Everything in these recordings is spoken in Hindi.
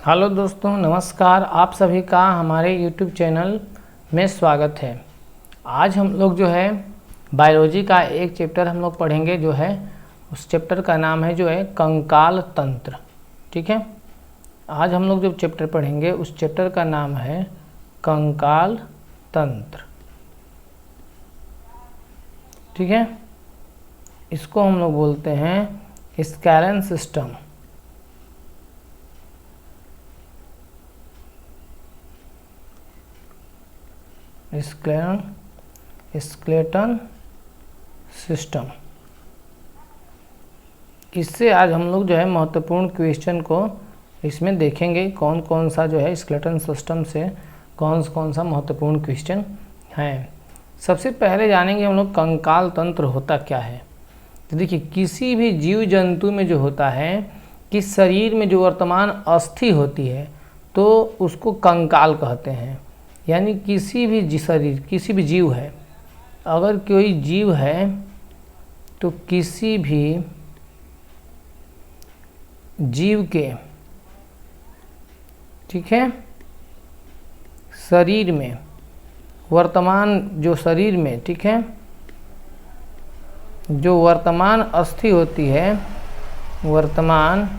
हेलो दोस्तों, नमस्कार। आप सभी का हमारे YouTube चैनल में स्वागत है। आज हम लोग जो है बायोलॉजी का एक चैप्टर हम लोग पढ़ेंगे, जो है उस चैप्टर का नाम है जो है कंकाल तंत्र। ठीक है, आज हम लोग जो चैप्टर पढ़ेंगे उस चैप्टर का नाम है कंकाल तंत्र। ठीक है, इसको हम लोग बोलते हैं स्केलेटन सिस्टम। Skeleton system. इससे आज हम लोग जो है महत्वपूर्ण क्वेश्चन को इसमें देखेंगे, कौन कौन सा जो है स्केलेटन सिस्टम से कौन सा महत्वपूर्ण क्वेश्चन है। सबसे पहले जानेंगे हम लोग कंकाल तंत्र होता क्या है। तो देखिए, किसी भी जीव जंतु में जो होता है कि शरीर में जो वर्तमान अस्थि होती है तो उसको कंकाल कहते हैं। यानी किसी भी शरीर, किसी भी जीव है, अगर कोई जीव है तो किसी भी जीव के, ठीक है, शरीर में वर्तमान जो शरीर में, ठीक है, जो वर्तमान अस्थि होती है, वर्तमान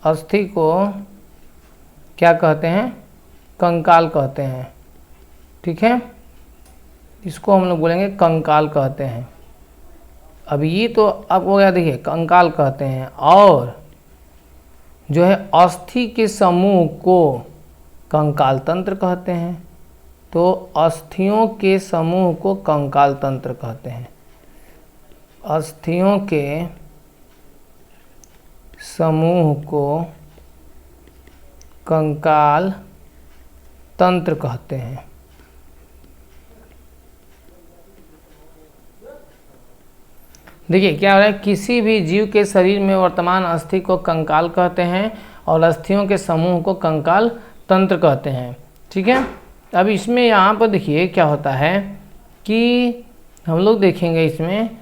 अस्थि को क्या कहते हैं? कंकाल कहते हैं। ठीक है, इसको हम लोग बोलेंगे कंकाल कहते हैं। अब ये तो अब हो गया, देखिए कंकाल कहते हैं। और जो है अस्थि के समूह को कंकाल तंत्र कहते हैं। तो अस्थियों के समूह को कंकाल तंत्र कहते हैं। अस्थियों के समूह को कंकाल तंत्र कहते हैं। देखिए क्या हो रहा है, किसी भी जीव के शरीर में वर्तमान अस्थि को कंकाल कहते हैं और अस्थियों के समूह को कंकाल तंत्र कहते हैं। ठीक है, अब इसमें यहाँ पर देखिए क्या होता है कि हम लोग देखेंगे इसमें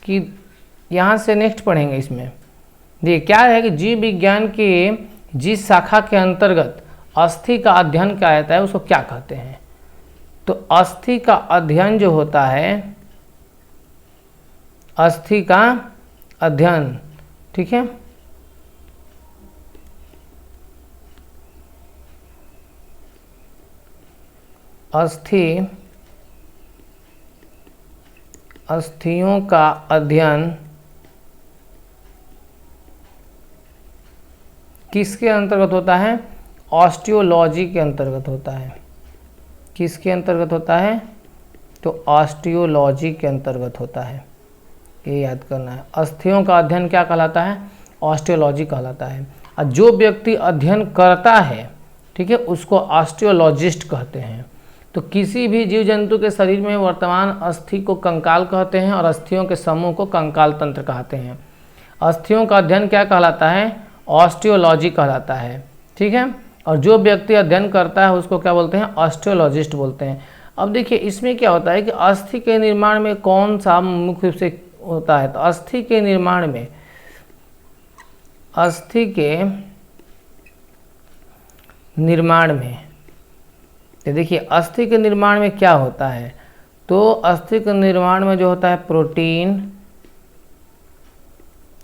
कि यहाँ से नेक्स्ट पढ़ेंगे इसमें। देखिए क्या है कि जीव विज्ञान के जिस शाखा के अंतर्गत अस्थि का अध्ययन किया जाता है उसको क्या कहते हैं? तो अस्थि का अध्ययन जो होता है, अस्थि का अध्ययन, ठीक है, अस्थियों का अध्ययन किसके अंतर्गत होता है? ऑस्टियोलॉजी के अंतर्गत होता है। किसके अंतर्गत होता है? तो ऑस्टियोलॉजी के अंतर्गत होता है। ये याद करना है। अस्थियों का अध्ययन क्या कहलाता है? ऑस्टियोलॉजी कहलाता है। और जो व्यक्ति अध्ययन करता है, ठीक है, उसको ऑस्टियोलॉजिस्ट कहते हैं। तो किसी भी जीव जंतु के शरीर में वर्तमान अस्थि को कंकाल कहते हैं और अस्थियों के समूह को कंकाल तंत्र कहते हैं। अस्थियों का अध्ययन क्या कहलाता है? ऑस्टियोलॉजी कहलाता है। ठीक है, और जो व्यक्ति अध्ययन करता है उसको क्या बोलते हैं? ऑस्टियोलॉजिस्ट बोलते हैं। अब देखिए इसमें क्या होता है कि अस्थि के निर्माण में कौन सा मुख्य रूप से होता है? तो अस्थि के निर्माण में, अस्थि के निर्माण में, तो देखिए अस्थि के निर्माण में क्या होता है? तो अस्थि के निर्माण में जो होता है प्रोटीन,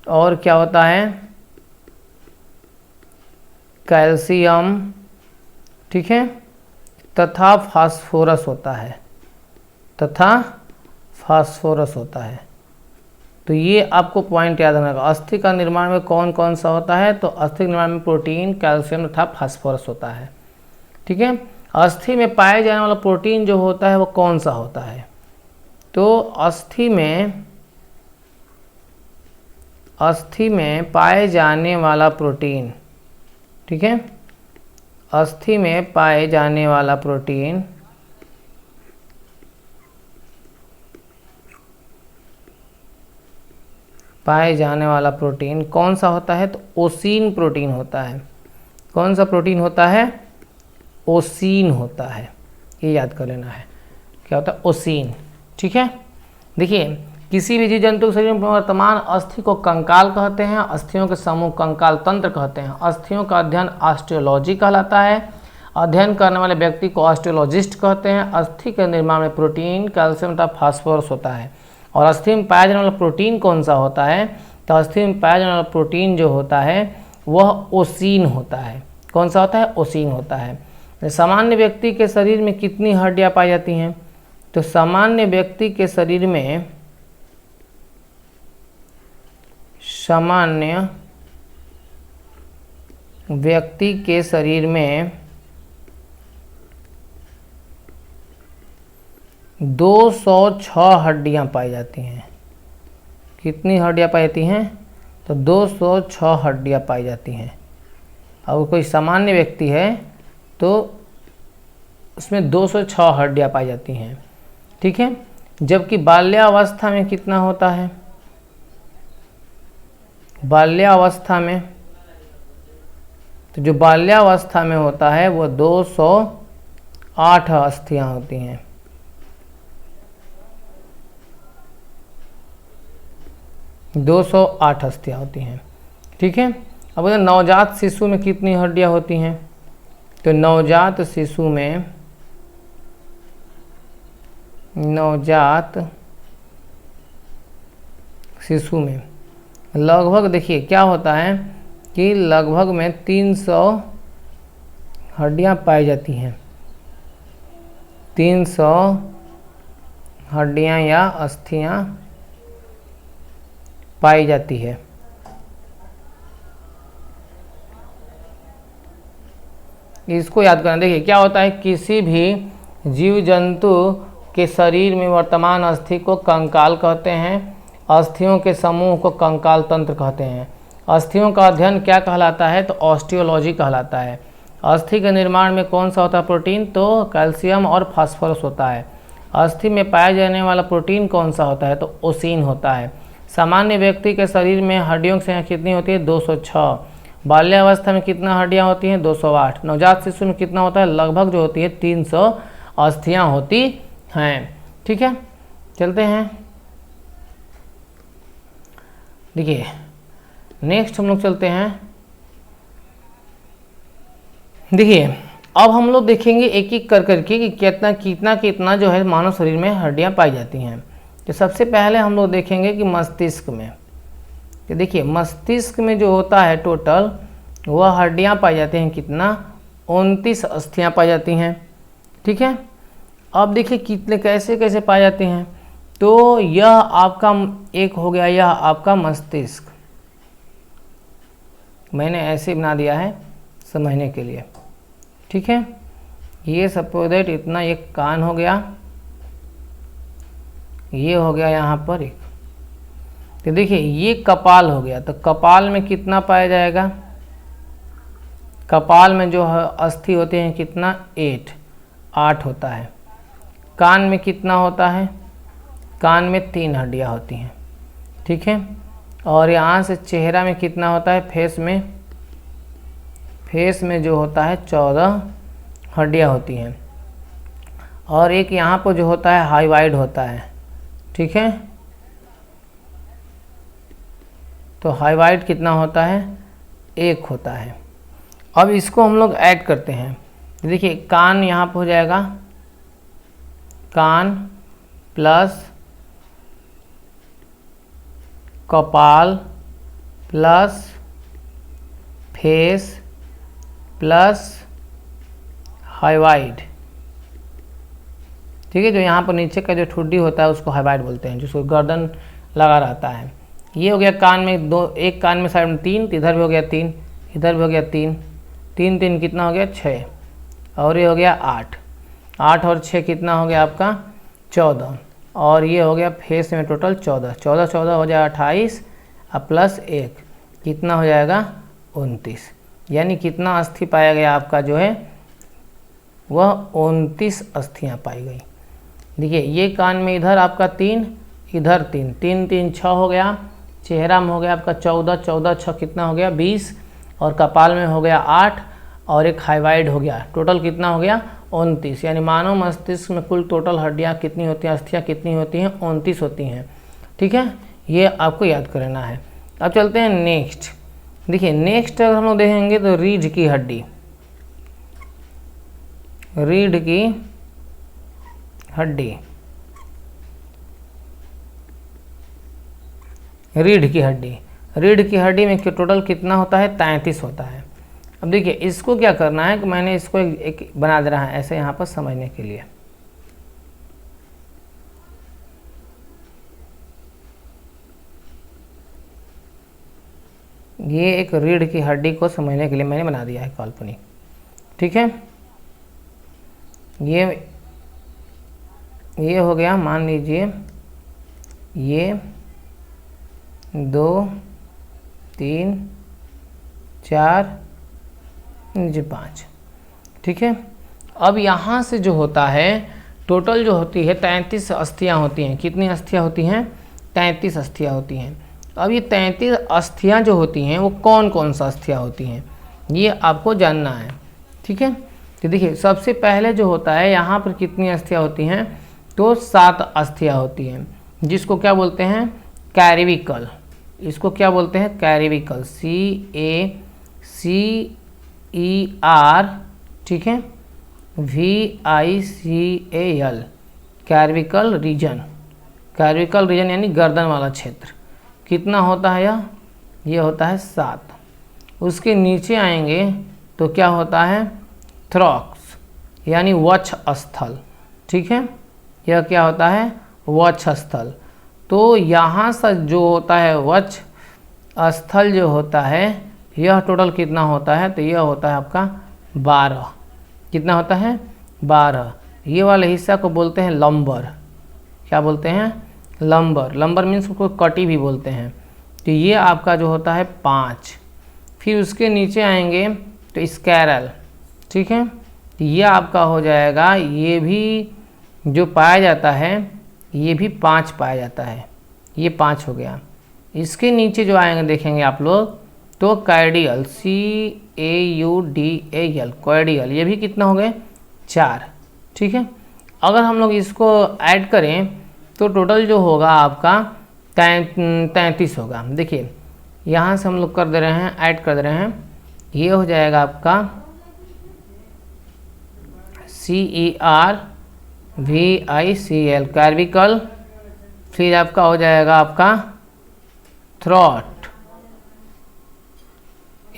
और क्या होता है? कैल्शियम, ठीक है, तथा फास्फोरस होता है, तथा फास्फोरस होता है। तो ये आपको पॉइंट याद रखना। अस्थि का निर्माण में कौन कौन सा होता है? तो अस्थि के निर्माण में प्रोटीन, कैल्शियम तथा फास्फोरस होता है। ठीक है, अस्थि में पाए जाने वाला प्रोटीन जो होता है वो कौन सा होता है? तो अस्थि में पाए जाने वाला प्रोटीन, ठीक है, अस्थि में पाए जाने वाला प्रोटीन कौन सा होता है? तो ओसीन प्रोटीन होता है। कौन सा प्रोटीन होता है? ओसीन होता है। ये याद कर लेना है, क्या होता है? ओसीन। ठीक है, देखिए किसी भी जीव जंतु के शरीर में वर्तमान अस्थि को कंकाल कहते हैं। अस्थियों के समूह कंकाल तंत्र कहते हैं। अस्थियों का अध्ययन ऑस्टियोलॉजी कहलाता है। अध्ययन करने वाले व्यक्ति को ऑस्टियोलॉजिस्ट कहते हैं। अस्थि के निर्माण में प्रोटीन, कैल्शियम तथा फास्फोरस होता है। और अस्थि में पाया जाने वाला प्रोटीन कौन सा होता है? तो अस्थि में पाया जाने वाला प्रोटीन जो होता है वह ओसीन होता है। कौन सा होता है? ओसीन होता है। सामान्य व्यक्ति के शरीर में कितनी हड्डियां पाई जाती हैं? तो सामान्य व्यक्ति के शरीर में 206 हड्डियां पाई जाती हैं। कितनी हड्डियां पाई जाती हैं? तो 206 हड्डियां पाई जाती हैं। अब कोई सामान्य व्यक्ति है तो उसमें 206 हड्डियां पाई जाती हैं, ठीक है। जबकि बाल्यावस्था में कितना होता है? बाल्यावस्था में, तो जो बाल्यावस्था में होता है वो 208 अस्थियां होती हैं। दो 208 अस्थियां होती हैं, ठीक है। अब अगर नवजात शिशु में कितनी हड्डियां होती हैं? तो नवजात शिशु में लगभग, देखिए क्या होता है कि लगभग में 300 हड्डियां पाई जाती हैं। 300 हड्डियां या अस्थियां पाई जाती है। इसको याद करना। देखिए क्या होता है, किसी भी जीव जंतु के शरीर में वर्तमान अस्थि को कंकाल कहते हैं। अस्थियों के समूह को कंकाल तंत्र कहते हैं। अस्थियों का अध्ययन क्या कहलाता है? तो ऑस्टियोलॉजी कहलाता है। अस्थि के निर्माण में कौन सा होता है प्रोटीन? तो कैल्शियम और फास्फोरस होता है। अस्थि में पाया जाने वाला प्रोटीन कौन सा होता है? तो ओसीन होता है। सामान्य व्यक्ति के शरीर में हड्डियों की संख्या कितनी होती है? 206। बाल्यावस्था में कितना हड्डियां होती हैं? 208। नवजात शिशु में कितना होता है? लगभग जो होती है 300 अस्थियां होती हैं, ठीक है। चलते हैं, देखिए नेक्स्ट हम लोग चलते हैं। देखिए अब हम लोग देखेंगे एक एक कर करके कि कितना जो है मानव शरीर में हड्डियां पाई जाती हैं। तो सबसे पहले हम लोग देखेंगे कि मस्तिष्क में, तो देखिए मस्तिष्क में जो होता है टोटल वह हड्डियां पाई जाती हैं कितना? 29 अस्थियां पाई जाती हैं, ठीक है। अब देखिए कितने कैसे पाई जाती हैं। तो यह आपका एक हो गया, यह आपका मस्तिष्क, मैंने ऐसे बना दिया है समझने के लिए, ठीक है। ये सपोज दैट इतना एक कान हो गया, ये हो गया यहाँ पर एक। तो देखिए ये कपाल हो गया। तो कपाल में कितना पाया जाएगा? कपाल में जो अस्थि होते हैं कितना? 8 होता है। कान में कितना होता है? कान में 3 हड्डियां होती हैं, ठीक है। और यहाँ से चेहरा में कितना होता है? फेस में जो होता है 14 हड्डियां होती हैं। और एक यहाँ पर जो होता है हाइवाइड होता है, ठीक है। तो हाइवाइड कितना होता है? 1 होता है। अब इसको हम लोग ऐड करते हैं। देखिए कान यहाँ पर हो जाएगा, कान प्लस कपाल प्लस फेस प्लस हाइवाइड, ठीक है। जो यहाँ पर नीचे का जो ठुड्डी होता है उसको हाइवाइड बोलते हैं, जिसको गर्दन लगा रहता है। ये हो गया कान में एक कान में साइड में 3, इधर भी हो गया 3, इधर भी हो गया 3, 3 कितना हो गया? 6। और ये हो गया 8 और 6 कितना हो गया आपका? 14। और ये हो गया फेस में टोटल 14 हो जाएगा 28 और प्लस 1 कितना हो जाएगा? 29। यानी कितना अस्थि पाया गया आपका जो है वह 29 अस्थियाँ पाई गई। देखिए ये कान में इधर आपका 3, इधर 3, 3 6 हो गया। चेहरा में हो गया आपका 14 6 कितना हो गया? 20। और कपाल में हो गया 8 और एक हाइवाइड हो गया। टोटल कितना हो गया? 29। यानी मानव मस्तिष्क में कुल टोटल हड्डियाँ कितनी होती हैं? अस्थियाँ कितनी होती हैं? 29 होती हैं। ठीक है, ये आपको याद करना है। अब चलते हैं नेक्स्ट। देखिए नेक्स्ट अगर हम लोग देखेंगे तो रीढ़ की हड्डी, रीढ़ की हड्डी, रीढ़ की हड्डी, रीढ़ की हड्डी में टोटल कितना होता है? 33 होता है। अब देखिए इसको क्या करना है कि मैंने इसको एक बना दे रहा है ऐसे यहाँ पर समझने के लिए। ये एक रीढ़ की हड्डी को समझने के लिए मैंने बना दिया है काल्पनिक, ठीक है। ये हो गया, मान लीजिए ये 2 3 4 5, ठीक है। अब यहाँ से जो होता है टोटल जो होती है 33 अस्थियाँ होती हैं। कितनी अस्थियाँ होती हैं? 33 अस्थियाँ होती हैं। अब ये 33 अस्थियाँ जो होती हैं वो कौन कौन सा अस्थियाँ होती हैं ये आपको जानना है, ठीक है। तो देखिए सबसे पहले जो होता है यहाँ पर कितनी अस्थियाँ होती हैं? तो 7 अस्थियाँ होती हैं, जिसको क्या बोलते हैं? कैरिविकल। इसको क्या बोलते हैं? कैरिविकल, CACER, ठीक है, VICAL, कैरिविकल रीजन। कैरिविकल रीजन यानी गर्दन वाला क्षेत्र। कितना होता है यह? ये होता है 7। उसके नीचे आएंगे तो क्या होता है? थ्रॉक्स यानी वक्ष स्थल, ठीक है। यह क्या होता है? वक्ष स्थल। तो यहाँ से जो होता है वक्ष स्थल जो होता है यह टोटल कितना होता है? तो यह होता है आपका 12। कितना होता है? 12। ये वाले हिस्सा को बोलते हैं लंबर। क्या बोलते हैं? लंबर। लंबर मीन्स उसको कटी भी बोलते हैं। तो ये आपका जो होता है 5। फिर उसके नीचे आएंगे तो स्कैरल, ठीक है। ये आपका हो जाएगा, ये भी जो पाया जाता है ये भी 5 पाया जाता है। ये 5 हो गया। इसके नीचे जो आएंगे देखेंगे आप लोग तो कार्डियल, CAUDAL, कार्डियल, ये भी कितना हो गए? 4, ठीक है। अगर हम लोग इसको ऐड करें तो टोटल जो होगा आपका 33 होगा। देखिए यहाँ से हम लोग कर दे रहे हैं, ऐड कर दे रहे हैं। ये हो जाएगा आपका CERVICL, कैर्विकल। फिर आपका हो जाएगा आपका थ्रॉट,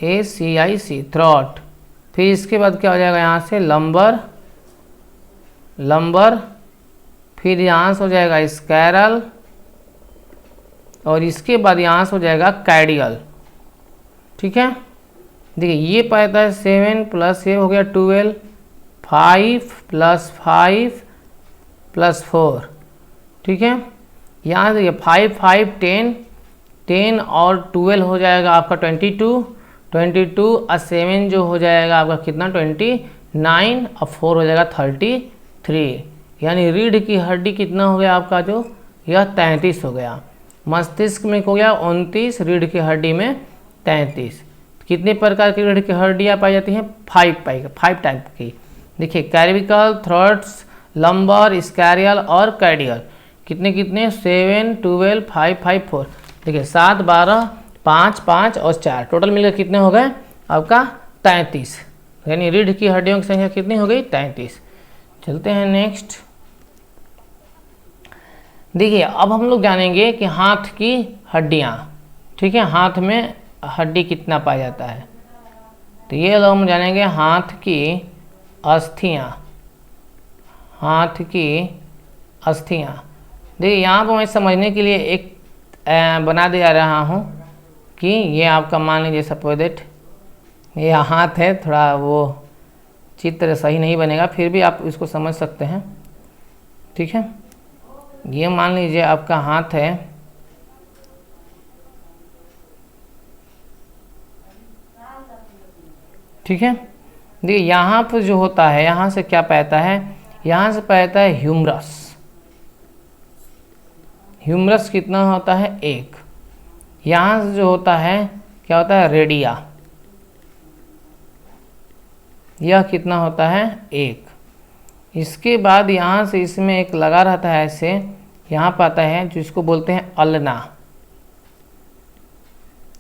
ACIC, थ्रॉट। फिर इसके बाद क्या हो जाएगा? यहाँ से लंबर, लंबर। फिर यहाँ से हो जाएगा स्कैरल और इसके बाद यहाँ से हो जाएगा कार्डियल, ठीक है। देखिए ये पाता है 7 + ये हो गया 12, 5 + 5 + 4, ठीक है। यहाँ देखिए 5 5 10 और 12 हो जाएगा आपका 22 और 7 जो हो जाएगा आपका कितना? 29 और 4 हो जाएगा 33। यानी रीढ़ की हड्डी कितना हो गया आपका? जो यह 33 हो गया। मस्तिष्क में हो गया 29, रीढ़ की हड्डी में 33। कितने प्रकार की रीढ़ की हड्डियाँ पाई जाती हैं? 5 टाइप की। देखिए कैर्विकल, थ्रॉट्स, लंबर, स्कैरियल और कार्डियल। कितने 7 12 5 5 4। देखिए 7 12 5 5 और 4 टोटल मिलकर कितने हो गए आपका? 33। यानी रीढ़ की हड्डियों की संख्या कितनी हो गई? 33। चलते हैं नेक्स्ट। देखिए अब हम लोग जानेंगे कि हाथ की हड्डियाँ, ठीक है। हाथ में हड्डी कितना पाया जाता है? तो ये लोग हम जानेंगे हाथ की अस्थियाँ, हाथ की अस्थियाँ। देखिए यहाँ पर मैं समझने के लिए एक बना दे रहा हूँ कि ये आपका मान लीजिए सपोज दैट ये हाथ है। थोड़ा वो चित्र सही नहीं बनेगा, फिर भी आप इसको समझ सकते हैं, ठीक है। ये मान लीजिए आपका हाथ है, ठीक है। देखिए यहाँ पर जो होता है यहाँ से क्या पाता है? यहाँ से पाता है ह्यूमरस। ह्यूमरस कितना होता है? 1। यहाँ से जो होता है क्या होता है? रेडिया। यह कितना होता है? 1। इसके बाद यहाँ से इसमें एक लगा रहता है ऐसे, यहाँ पर आता है जिसको बोलते हैं अल्ना।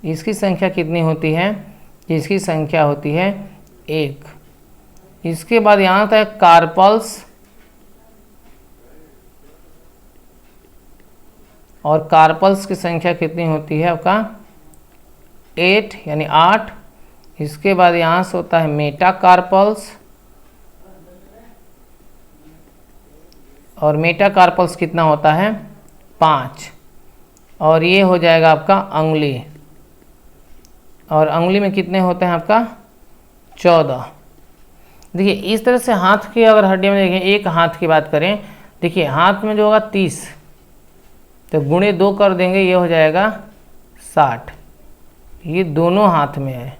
इसकी संख्या कितनी होती है? इसकी संख्या होती है 1। इसके बाद यहाँ आता है कार्पल्स, और कार्पल्स की संख्या कितनी होती है आपका? 8 यानी 8। इसके बाद यहाँ से होता है मेटाकार्पल्स, और मेटाकार्पल्स कितना होता है? 5। और ये हो जाएगा आपका अंगुली, और अंगुली में कितने होते हैं आपका? 14। देखिए इस तरह से हाथ की अगर हड्डी में देखें, एक हाथ की बात करें, देखिए हाथ में जो होगा 30, तो गुणे 2 कर देंगे, ये हो जाएगा 60। ये दोनों हाथ में है,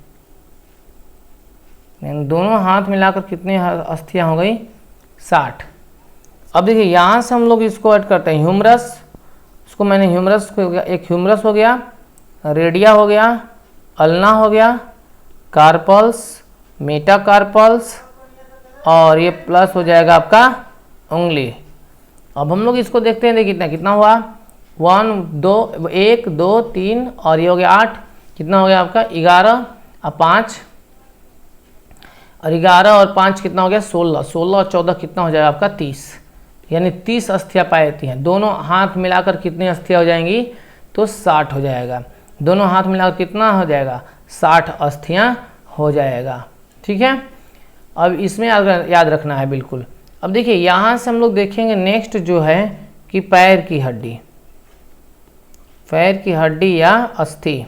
दोनों हाथ मिलाकर कितनी अस्थियां हो गई? 60। अब देखिए यहाँ से हम लोग इसको ऐड करते हैं ह्यूमरस। उसको मैंने ह्यूमरस को, एक ह्यूमरस हो गया, रेडिया हो गया, अल्ना हो गया, कार्पल्स, मेटाकार्पल्स, और ये प्लस हो जाएगा आपका उंगली। अब हम लोग इसको देखते हैं, देखिए कितना हुआ? 1 2 3 और ये हो गया 8। कितना हो गया आपका? 11। अब 5 और 11 और 5 कितना हो गया? 16। 16 और 14 कितना हो जाएगा आपका? 30। यानी 30 अस्थियाँ पाई जाती हैं। दोनों हाथ मिलाकर कितनी अस्थियाँ हो जाएंगी? तो 60 हो जाएगा। दोनों हाथ मिलाकर कितना हो जाएगा? 60 अस्थियाँ हो जाएगा। ठीक है, अब इसमें याद रखना है बिल्कुल। अब देखिए यहाँ से हम लोग देखेंगे नेक्स्ट जो है कि पैर की हड्डी, पैर की हड्डी या अस्थि।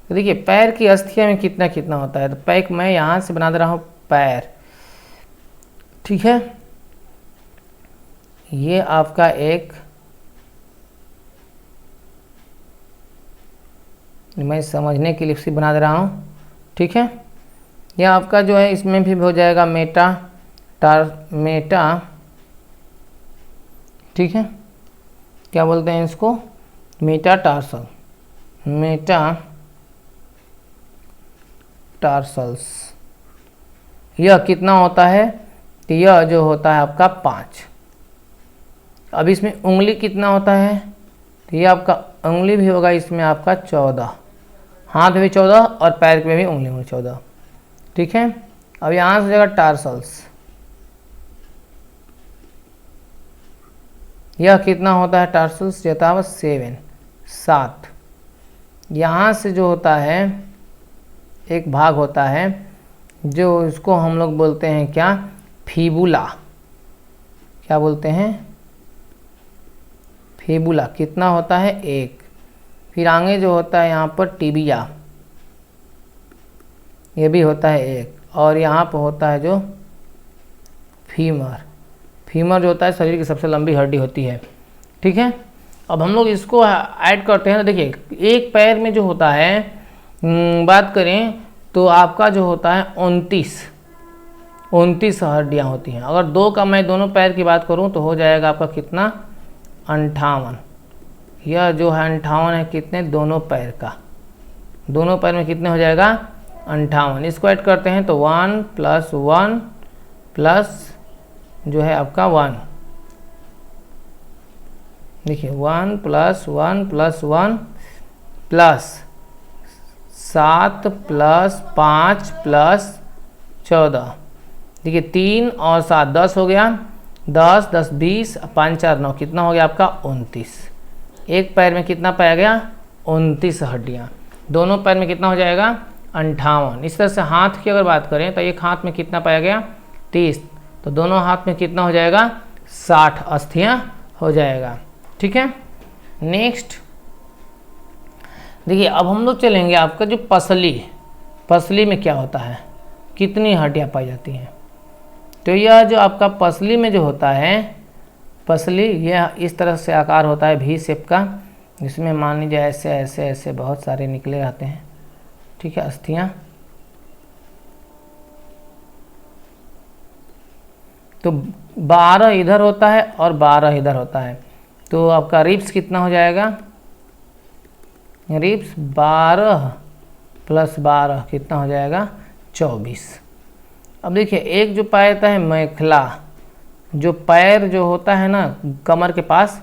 तो देखिए पैर की अस्थियाँ में कितना कितना होता है, तो पैर मैं यहाँ से बना दे रहा हूँ पैर। ठीक है, ये आपका एक, मैं समझने के लिए इसे बना दे रहा हूँ। ठीक है, यह आपका जो है इसमें भी हो जाएगा मेटा। ठीक है, क्या बोलते हैं इसको? Metatarsal, metatarsals. यह कितना होता है? तो यह जो होता है आपका 5। अब इसमें उंगली कितना होता है? तो ये आपका उंगली भी होगा इसमें आपका 14। हाथ में भी 14 और पैर में भी उंगली में 14। ठीक है, अब यहाँ से हो जाएगा टार्सल्स। यह कितना होता है? टार्सल्स जाता है 7। यहाँ से जो होता है एक भाग होता है जो इसको हम लोग बोलते हैं क्या? फीबुला। क्या बोलते हैं? फीबुला। कितना होता है? 1। फिर आगे जो होता है यहाँ पर टिबिया, ये भी होता है 1। और यहाँ पर होता है जो फीमर। फीमर जो होता है शरीर की सबसे लंबी हड्डी होती है। ठीक है, अब हम लोग इसको ऐड करते हैं। देखिए एक पैर में जो होता है बात करें तो आपका जो होता है 29 हड्डियाँ होती हैं। अगर 2 का मैं दोनों पैर की बात करूं तो हो जाएगा आपका कितना? 58। यह जो है 58 है कितने? दोनों पैर का। दोनों पैर में कितने हो जाएगा? 58। इसको ऐड करते हैं तो 1 + 1 प्लस जो है आपका 1। देखिए 1 + 1 + 1 प्लस 7 + 5 + 14। देखिए 3 और 7 10 हो गया। 10 10 20 5 4 9 कितना हो गया आपका? 29। एक पैर में कितना पाया गया? 29 हड्डियाँ। दोनों पैर में कितना हो जाएगा? 58। इस तरह से हाथ की अगर बात करें तो एक हाथ में कितना पाया गया? 30। तो दोनों हाथ में कितना हो जाएगा? 60 अस्थियाँ हो जाएगा। ठीक है, नेक्स्ट देखिए अब हम लोग चलेंगे आपका जो पसली में क्या होता है, कितनी हड्डियाँ पाई जाती हैं। तो यह जो आपका पसली में जो होता है, पसली यह इस तरह से आकार होता है V शेप का, जिसमें मान लीजिए ऐसे ऐसे ऐसे बहुत सारे निकले रहते हैं। ठीक है, अस्थियाँ। तो 12 इधर होता है और 12 इधर होता है। तो आपका रिब्स कितना हो जाएगा? रिब्स 12 + 12 कितना हो जाएगा? 24। अब देखिए एक जो पाया जाता है मेखला, जो पैर जो होता है ना कमर के पास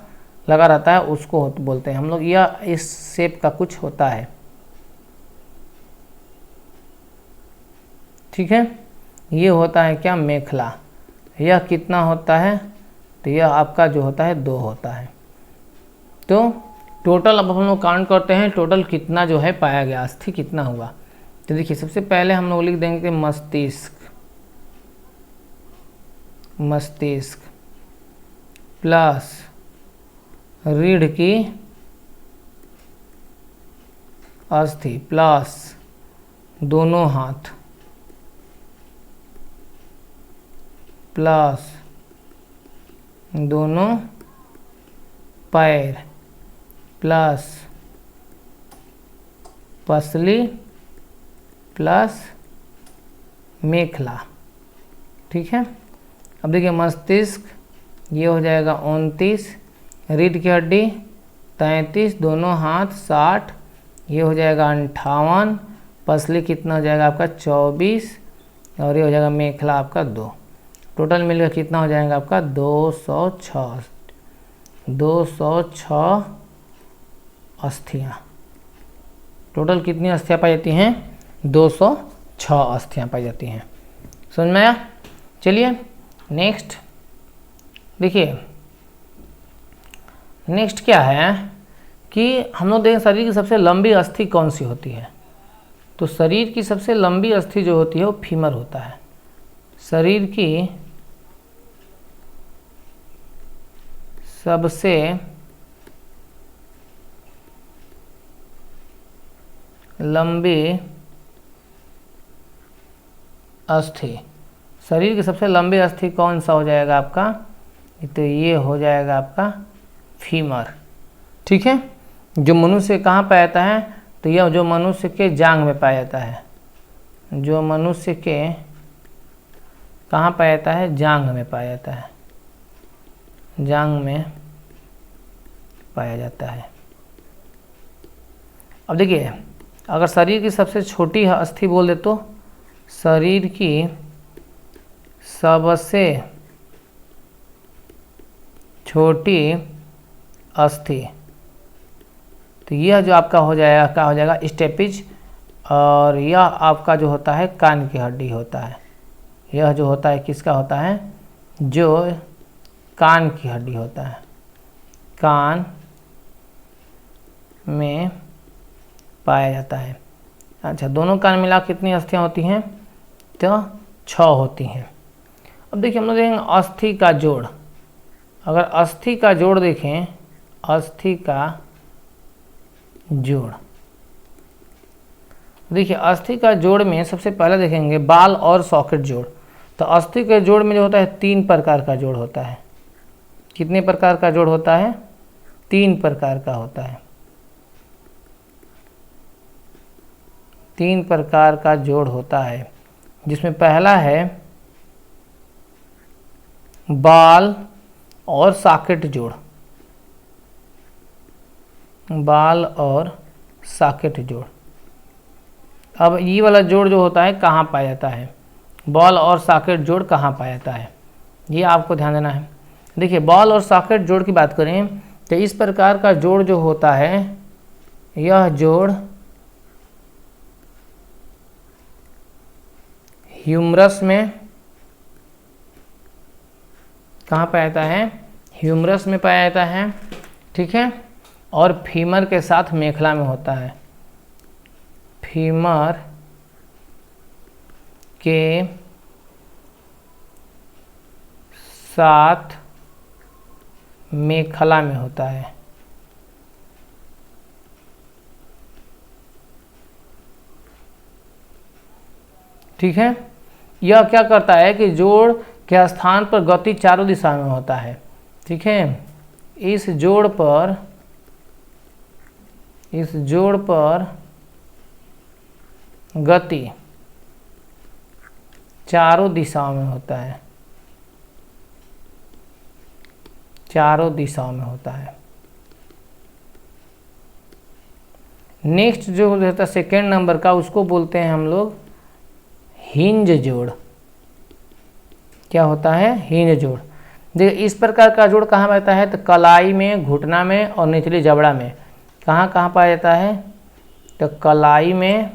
लगा रहता है उसको बोलते हैं हम लोग। यह इस शेप का कुछ होता है, ठीक है। ये होता है क्या, मेखला। यह कितना होता है, तो यह आपका जो होता है 2 होता है। तो टोटल अब हम लोग काउंट करते हैं, टोटल कितना जो है पाया गया, अस्थि कितना हुआ। तो देखिए सबसे पहले हम लोग लिख देंगे कि मस्तिष्क, मस्तिष्क प्लस रीढ़ की अस्थि प्लस दोनों हाथ प्लस दोनों पैर प्लस पसली प्लस मेखला, ठीक है। अब देखिए मस्तिष्क ये हो जाएगा 29, रीढ़ की हड्डी 33, दोनों हाथ 60, ये हो जाएगा 58, पसली कितना हो जाएगा आपका 24, और ये हो जाएगा मेखला आपका 2। टोटल मिलकर कितना हो जाएगा आपका 206, 206 अस्थियाँ। टोटल कितनी अस्थियाँ पाई जाती हैं, 206 अस्थियाँ पाई जाती हैं। समझ में आया। चलिए नेक्स्ट देखिए, नेक्स्ट क्या है कि हम लोग देखें शरीर की सबसे लंबी अस्थि कौन सी होती है। तो शरीर की सबसे लंबी अस्थि जो होती है वो फीमर होता है। शरीर की सबसे लंबी अस्थि, शरीर की सबसे लंबी अस्थि कौन सा हो जाएगा आपका, तो ये हो जाएगा आपका फीमर, ठीक है। जो मनुष्य कहाँ पाया जाता है, तो यह जो मनुष्य के जांघ में पाया जाता है, जो मनुष्य के कहाँ पाया जाता है, जांघ में पाया जाता है, जांघ में पाया जाता है। अब देखिए अगर शरीर की सबसे छोटी अस्थि बोल दे तो शरीर की सबसे छोटी अस्थि, तो यह जो आपका हो जाएगा क्या हो जाएगा, स्टेपिज। और यह आपका जो होता है कान की हड्डी होता है। यह जो होता है किसका होता है, जो कान की हड्डी होता है, कान में पाया जाता है। अच्छा, दोनों कान मिला कितनी अस्थियाँ होती हैं, तो 6 होती हैं। अब देखिए हम लोग देखेंगे अस्थि का जोड़। अगर अस्थि का जोड़ देखें, अस्थि का जोड़, देखिए अस्थि का जोड़ में सबसे पहले देखेंगे बाल और सॉकेट जोड़। तो अस्थि के जोड़ में जो होता है 3 प्रकार का जोड़ होता है। कितने प्रकार का जोड़ होता है, 3 प्रकार का होता है। 3 प्रकार का जोड़ होता है, जिसमें पहला है बाल और सॉकेट जोड़। बाल और सॉकेट जोड़। अब ये वाला जोड़ जो होता है कहाँ पाया जाता है, बॉल और सॉकेट जोड़ कहाँ पाया जाता है, ये आपको ध्यान देना है। देखिए बॉल और सॉकेट जोड़ की बात करें तो इस प्रकार का जोड़ जो होता है, यह जोड़ ह्यूमरस में कहाँ पाया जाता है, ह्यूमरस में पाया जाता है, ठीक है। और फीमर के साथ मेखला में होता है। फीमर के साथ मेखला में होता है। ठीक है। यह क्या करता है कि जोड़ के स्थान पर गति चारों दिशा में होता है। ठीक है। इस जोड़ पर गति चारों दिशाओं में होता है, चारों दिशाओं में होता है। नेक्स्ट जो रहता है सेकेंड नंबर का, उसको बोलते हैं हम लोग हिंज जोड़। क्या होता है, हिंज जोड़। देखिए इस प्रकार का जोड़ कहाँ रहता है, तो कलाई में, घुटना में और निचली जबड़ा में। कहाँ कहाँ पाया जाता है, तो कलाई में,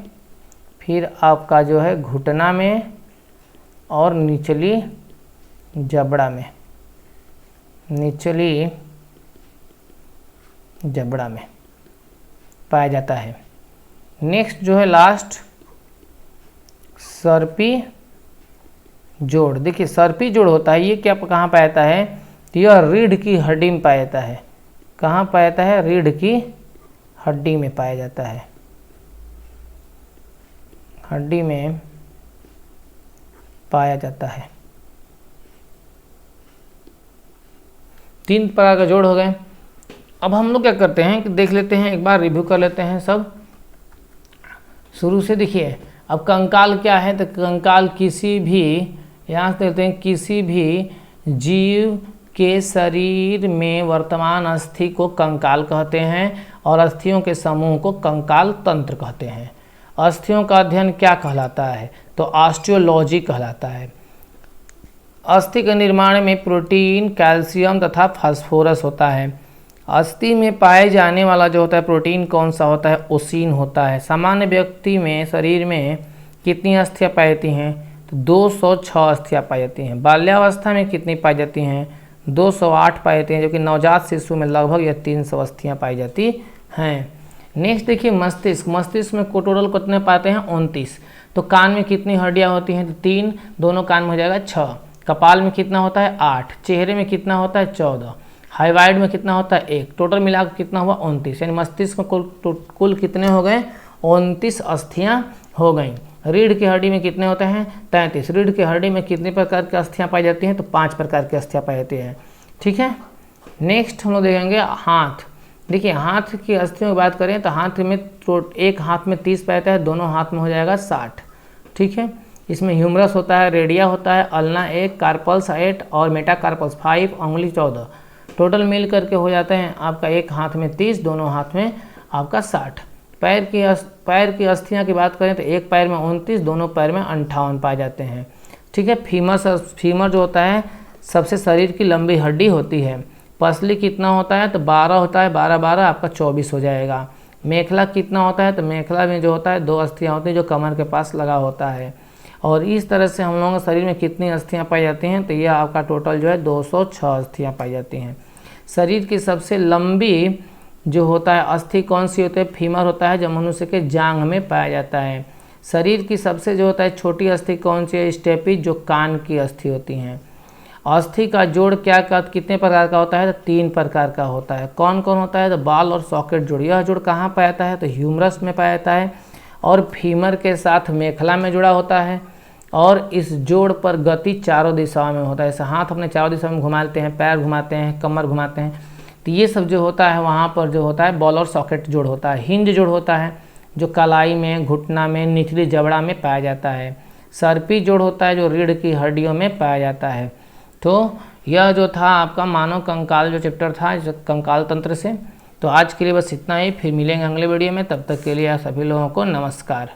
फिर आपका जो है घुटना में और निचली जबड़ा में, निचली जबड़ा में पाया जाता है। नेक्स्ट जो है लास्ट सर्पी जोड़। देखिए सर्पी जोड़ होता है, ये क्या कहाँ पाया जाता है, तो यह रीढ़ की हड्डी में पाया जाता है। कहाँ पाया जाता है, रीढ़ की हड्डी में पाया जाता है, हड्डी में पाया जाता है। 3 प्रकार का जोड़ हो गए। अब हम लोग क्या करते हैं कि देख लेते हैं, एक बार रिव्यू कर लेते हैं सब शुरू से। देखिए अब कंकाल क्या है, तो कंकाल किसी भी, यहाँ से कहते हैं किसी भी जीव के शरीर में वर्तमान अस्थि को कंकाल कहते हैं और अस्थियों के समूह को कंकाल तंत्र कहते हैं। अस्थियों का अध्ययन क्या कहलाता है, तो ऑस्टियोलॉजी कहलाता है। अस्थि के निर्माण में प्रोटीन, कैल्शियम तथा फास्फोरस होता है। अस्थि में पाए जाने वाला जो होता है प्रोटीन कौन सा होता है, ओसीन होता है। सामान्य व्यक्ति में शरीर में कितनी अस्थियाँ पाई जाती हैं, तो 206 अस्थियाँ पाई जाती हैं। बाल्यावस्था में कितनी पाई जाती हैं, 208 पाई जाती हैं, जो कि नवजात शिशु में लगभग यह 300 अस्थियाँ पाई जाती हैं। नेक्स्ट देखिए मस्तिष्क। मस्तिष्क में टोटल कितने पाते हैं, 29। तो कान में कितनी हड्डियाँ होती हैं, तो 3, दोनों कान में हो जाएगा 6। कपाल में कितना होता है, 8। चेहरे में कितना होता है, 14। हाइवाइड में कितना होता है, 1। टोटल मिलाकर कितना हुआ, 29। यानी मस्तिष्क में कुल कितने हो गए, 29 अस्थियाँ हो गई। रीढ़ की हड्डी में कितने होते हैं, 33। रीढ़ की हड्डी में कितने प्रकार की अस्थियाँ पाई जाती हैं, तो 5 प्रकार की अस्थियाँ पाई जाती हैं। ठीक है। नेक्स्ट हम लोग देखेंगे हाथ। देखिए हाथ की अस्थियों की बात करें तो हाथ में एक हाथ में 30 पाया जाता है, दोनों हाथ में हो जाएगा 60। ठीक है। इसमें ह्यूमरस होता है, रेडिया होता है, अल्ना 1, कार्पल्स 8 और मेटाकार्पल्स 5, उंगली 14। टोटल मिल करके हो जाते हैं आपका एक हाथ में 30, दोनों हाथ में आपका 60। पैर की अस्थियां की बात करें तो एक पैर में 29, दोनों पैर में 58 पाए जाते हैं। ठीक है। फीमर जो होता है सबसे शरीर की लंबी हड्डी होती है। पसली कितना होता है, तो 12 होता है, 12 12 आपका 24 हो जाएगा। मेखला कितना होता है, तो मेखला में जो होता है 2 अस्थियाँ होती हैं जो कमर के पास लगा होता है। और इस तरह से हम लोगों के शरीर में कितनी अस्थियाँ पाई जाती हैं, तो यह आपका टोटल जो है 206 अस्थियाँ पाई जाती हैं। शरीर की सबसे लंबी जो होता है अस्थि कौन सी होती है, फीमर होता है, जो मनुष्य के जांघ में पाया जाता है। शरीर की सबसे जो होता है छोटी अस्थि कौन सी है, स्टेपिज, जो कान की अस्थि होती हैं। अस्थि का जोड़ कितने प्रकार का होता है, तो 3 प्रकार का होता है। कौन कौन होता है, तो बाल और सॉकेट जोड़। यह जोड़ कहाँ पाया जाता है, तो ह्यूमरस में पाया जाता है और फीमर के साथ मेखला में जुड़ा होता है। और इस जोड़ पर गति चारों दिशाओं में होता है। जैसे हाथ अपने चारों दिशाओं में घुमाते हैं, पैर घुमाते हैं, कमर घुमाते हैं, तो ये सब जो होता है वहाँ पर जो होता है बॉल और सॉकेट जोड़ होता है। हिंज जोड़ होता है जो कलाई में, घुटना में, निचली जबड़ा में पाया जाता है। सर्पी जोड़ होता है जो रीढ़ की हड्डियों में पाया जाता है। तो यह जो था आपका मानव कंकाल जो चैप्टर था कंकाल तंत्र से। तो आज के लिए बस इतना ही, फिर मिलेंगे अगले वीडियो में। तब तक के लिए आप सभी लोगों को नमस्कार।